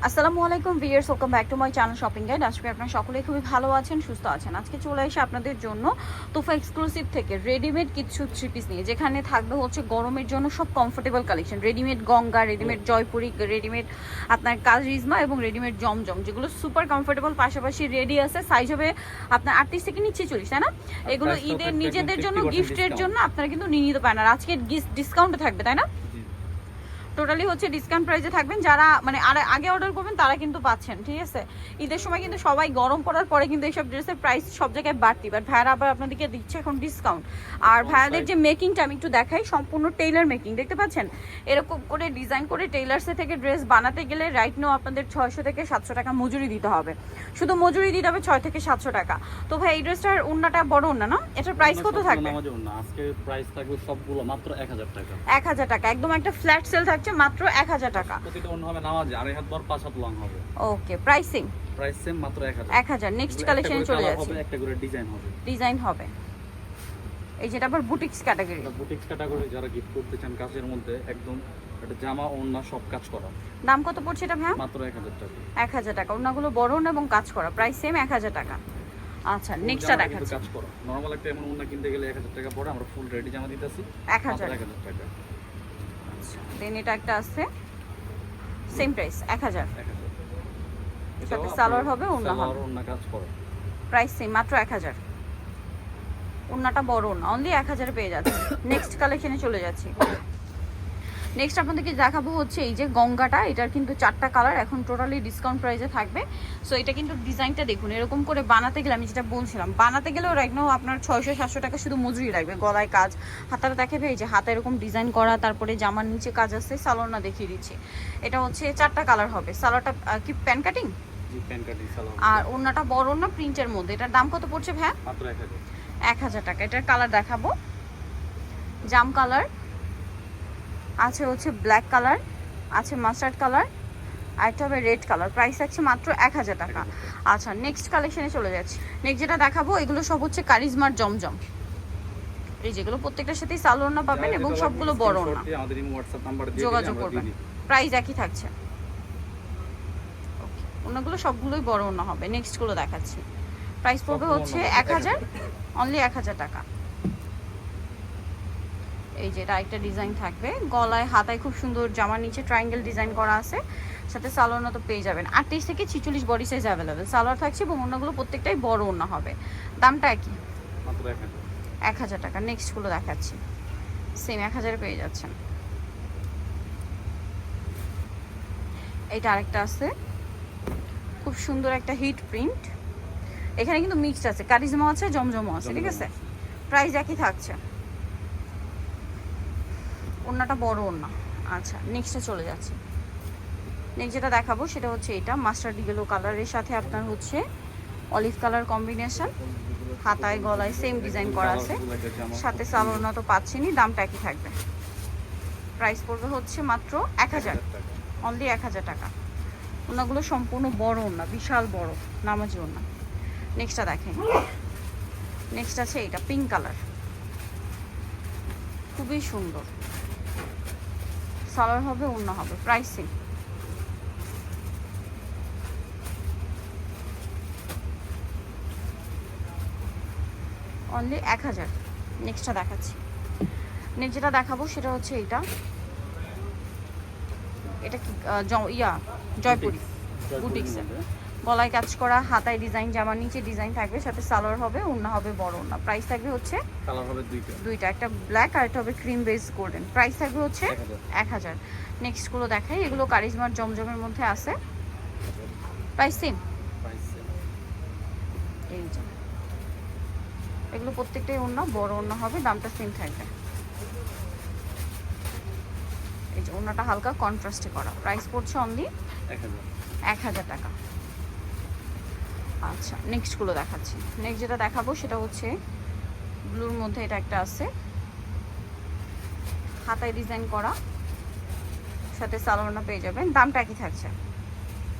আসসালামু আলাইকুম viewers, welcome back to my channel shopping guide. আজকে আপনারা সকলেই খুবই ভালো আছেন, সুস্থ আছেন। আজকে চলে এসে আপনাদের জন্য তোফা এক্সক্লুসিভ থেকে রেডিমেড কিছু থ্রি পিস নিয়ে, যেখানে থাকবে হচ্ছে গরমের জন্য সব comfortable collection. Readymade Ganga, readymade Jaipuri, readymade আপনার কাজরিজমা এবং রেডিমেড জমজম, যেগুলো সুপার কমফোর্টেবল, পাশাপাশি রেডি আছে। সাইজ হবে আপনার 38 থেকে নিচে 40, তাই না? এগুলো ঈদের নিজেদের জন্য, গিফটের জন্য আপনারা কিন্তু নিয়ে নিতে পারেন। আর আজকে ডিসকাউন্টে থাকবে, তাই না? টোটালি হচ্ছে ডিসকাউন্ট প্রাইসে থাকবেন। যারা মানে আগে অর্ডার করবেন তারা কিন্তু পাচ্ছেন, ঠিক আছে? ঈদের সময় কিন্তু সবাই গরম পড়ার পরে কিন্তু এইসব ড্রেসের প্রাইস সব জায়গায় বাড়তি, বাট ভাইয়ারা আবার আপনাদেরকে দিচ্ছে এখন ডিসকাউন্ট। আর ভাইয়াদের যে মেকিংটা আমি একটু দেখাই, সম্পূর্ণ টেইলার মেকিং, দেখতে পাচ্ছেন? এরকম করে ডিজাইন করে টেইলার্সে থেকে ড্রেস বানাতে গেলে রাইট নাও আপনাদের 600 থেকে 700 টাকা মজুরি দিতে হবে। শুধু মজুরি দিতে হবে 6 থেকে 700 টাকা। তো ভাই এই ড্রেসটার ওন্নাটা বড় ওন্না না? এটার প্রাইস কত থাকবে? আজকে প্রাইস থাকবে সবগুলো মাত্র 1000 টাকা। 1000 টাকা, একদম একটা ফ্ল্যাট সেল থাকছে মাত্র 1000 টাকা। প্রতিটা অন্য হবে নামাজি, আড়াই হাত বড় 5 হাত লং হবে। ওকে, প্রাইসিং প্রাইস সেম মাত্র 1000। 1000। নেক্সট কালেকশনে চলে যাচ্ছে। একটা করে ডিজাইন হবে। ডিজাইন হবে এই যেটা আবার বুটিক্স ক্যাটাগরি। এটা বুটিক্স ক্যাটাগরি, যারা গিফট করতে চান কাজের মধ্যে একদম এটা জামা ওন্না সব কাজ করা। দাম কত পড়ছে এটা ভাই? মাত্র 1000 টাকা। 1000 টাকা। ওন্নাগুলো বড় ওন্না এবং কাজ করা, প্রাইস সেম 1000 টাকা। আচ্ছা, নেক্সটটা দেখাচ্ছি। কাজ করা নরমাল একটা এমন ওন্না কিনতে গেলে 1000 টাকা পড়ে, আমরা ফুল রেডি জামা দিতেছি 1000 টাকা। আচ্ছা, দেন এটা একটা আছে সেম প্রাইস 1000। সাথে সালোয়ার হবে, ওন্না হবে, ওন্না কাজ করা, প্রাইস সেম মাত্র 1000। ওন্নাটা বড় ওন্না, অনলি 1000 পেয়ে যাচ্ছে। নেক্সট কালেকশনে চলে যাচ্ছি। নেক্সট আপনাদেরকে দেখাবো হচ্ছে এই যে গঙ্গাটা। এটার কিন্তু 4টা কালার এখন টোটালি ডিসকাউন্ট প্রাইসে থাকবে। সো এটা কিন্তু ডিজাইনটা দেখুন, এরকম করে বানাতে গেলে, আমি যেটা বলছিলাম, বানাতে গেলেও রাইট নাও আপনার 600-700 টাকা শুধু মজুরি লাগবে। গলায় কাজ, হাতাটা দেখাবে, এই যে হাতে এরকম ডিজাইন করা, তারপরে জামার নিচে কাজ আছে। সালোয়ারটা দেখিয়ে দিচ্ছি। এটা হচ্ছে 4টা কালার হবে। সালোয়ারটা কি প্যান কাটিং? জি, প্যান কাটিং সালোয়ার। আর ওন্নাটা বড় ওন্না প্রিন্টের মধ্যে। এটার দাম কত পড়ছে ভাই? মাত্র 1000। 1000 টাকা। এটার কালার দেখাবো, জাম কালার আছে, হচ্ছে ব্ল্যাক কালার আছে, মাস্টার্ড কালার, আর একটা হবে রেড কালার। প্রাইস আছে মাত্র 1000 টাকা। আচ্ছা, নেক্সট কালেকশনে চলে যাচ্ছি। নেক্সট যেটা দেখাবো, এগুলো সব হচ্ছে কারিজমার জমজম। এই যেগুলো প্রত্যেকটার সাথেই সালোয়ার পাবেন এবং সবগুলো বড় না, আমাদের এই WhatsApp নাম্বারে দিয়ে যোগাযোগ করবেন। প্রাইস একই থাকছে। ওকে, ওনাগুলো সবগুলোই বড় না হবে। নেক্সট গুলো দেখাচ্ছি। প্রাইস পড়বে হচ্ছে 1000, অনলি 1000 টাকা। এই যে এটা একটা ডিজাইন থাকবে, গলায় হাতায় খুব সুন্দর, জামার নিচে ট্রায়াঙ্গেল ডিজাইন করা আছে, সাথে সালোয়ার তো পেয়ে যাবেন। 38 থেকে 46 বডি সাইজ অ্যাভেলেবেল সালোয়ার থাকছে এবং ওনাগুলো প্রত্যেকটাই বড় ওনা হবে। দামটা কি? মাত্র 1000 টাকা। নেক্সট গুলো দেখাচ্ছি, সেম 1000 পেয়ে যাচ্ছেন। এইটা আরেকটা আছে, খুব সুন্দর একটা হিট প্রিন্ট। এখানে কিন্তু মিক্সড আছে, কারিজমা আছে, জমজমও আছে, ঠিক আছে? প্রাইস একই থাকছে। ওন্নাটা বড় ওন্না। আচ্ছা, নেক্সটে চলে যাচ্ছে। নেক্সট যেটা দেখাবো সেটা হচ্ছে এটা মাস্টার্ড ইয়েলো কালারের সাথে আপনার হচ্ছে অলিভ কালার কম্বিনেশন, হাতায় গলায় সেম ডিজাইন করা আছে, সাথে সালোয়ার তো পাচ্ছেনই। দামটা একই থাকবে। প্রাইস পড়বে হচ্ছে মাত্র 1000, অনলি 1000 টাকা। ওনাগুলো সম্পূর্ণ বড় ওন্না, বিশাল বড় নামাজি ওন্না। নেক্সটটা দেখেন। নেক্সট আছে এটা পিঙ্ক কালার, খুবই সুন্দর। সালোয়ার হবে, ওন্না হবে, প্রাইসিং অনলি 1000। নেক্সটটা দেখাচ্ছি। নেক্সট যেটা দেখাবো সেটা হচ্ছে এটা। এটা কি জয়পুরি বুটিক্সের, গলায় কাজ করা, হাতায় ডিজাইন, জামার নিচে ডিজাইন থাকবে, সাথে সালোয়ার হবে, ওন্না হবে বড় ওন্না। প্রাইস থাকবে হচ্ছে কালার হবে দুইটা, একটা ব্ল্যাক আর একটা হবে ক্রিম বেস গোল্ডেন। প্রাইস থাকবে হচ্ছে 1000। নেক্সট গুলো দেখাই, এগুলো কারিজমার জমজমের মধ্যে আছে। Price same. এই যে এগুলো প্রত্যেকটাই ওন্না বড় ওন্না হবে, দামটা সেম থাকবে। এই যে ওন্নাটা হালকা কন্ট্রাস্টে করা, প্রাইস পড়ছে অনলি 1000 টাকা। আচ্ছা, নেক্সট গুলো দেখাচ্ছি। নেক্সট যেটা দেখাবো সেটা হচ্ছে ব্লুর মধ্যে। এটা একটা আছে, হাতায় ডিজাইন করা, সাথে সালোয়ারটা পেয়ে যাবেন। দামটা একই থাকছে,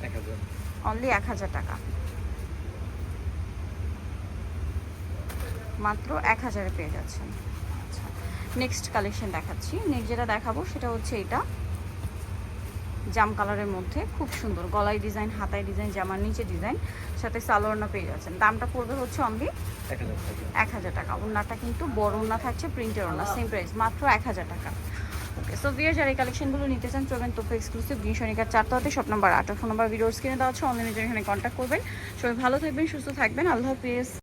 1000, অনলি 1000 টাকা। মাত্র 1000 পেয়ে যাচ্ছেন। আচ্ছা, নেক্সট কালেকশন দেখাচ্ছি। নেক্সট যেটা দেখাবো সেটা হচ্ছে এটা জাম কালারের মধ্যে খুব সুন্দর গলায় ডিজাইন, হাতায় ডিজাইন, জামার নিচে ডিজাইন, সাথে সালোয়ারনা পেয়ে যাচ্ছেন। দামটা পড়বে হচ্ছে অনলি 1000 টাকা। ওড়নাটা কিন্তু বড় ওড়না থাকছে, প্রিন্টের ওড়না, সেম প্রাইস মাত্র 1000 টাকা। ওকে, সো ভিউয়ার যারা এই কালেকশনগুলো নিতে চান চলবেন তোফা এক্সক্লুসিভ বিনশনিকার 4 শপ নাম্বার 8, ফোন নাম্বার ভিডিওর স্ক্রিনে দেওয়া আছে, অনলাইনে জন্য এখানে কন্ট্যাক্ট করবেন। সবাই ভালো থাকবেন, সুস্থ থাকবেন, আল্লাহ হাফেজ।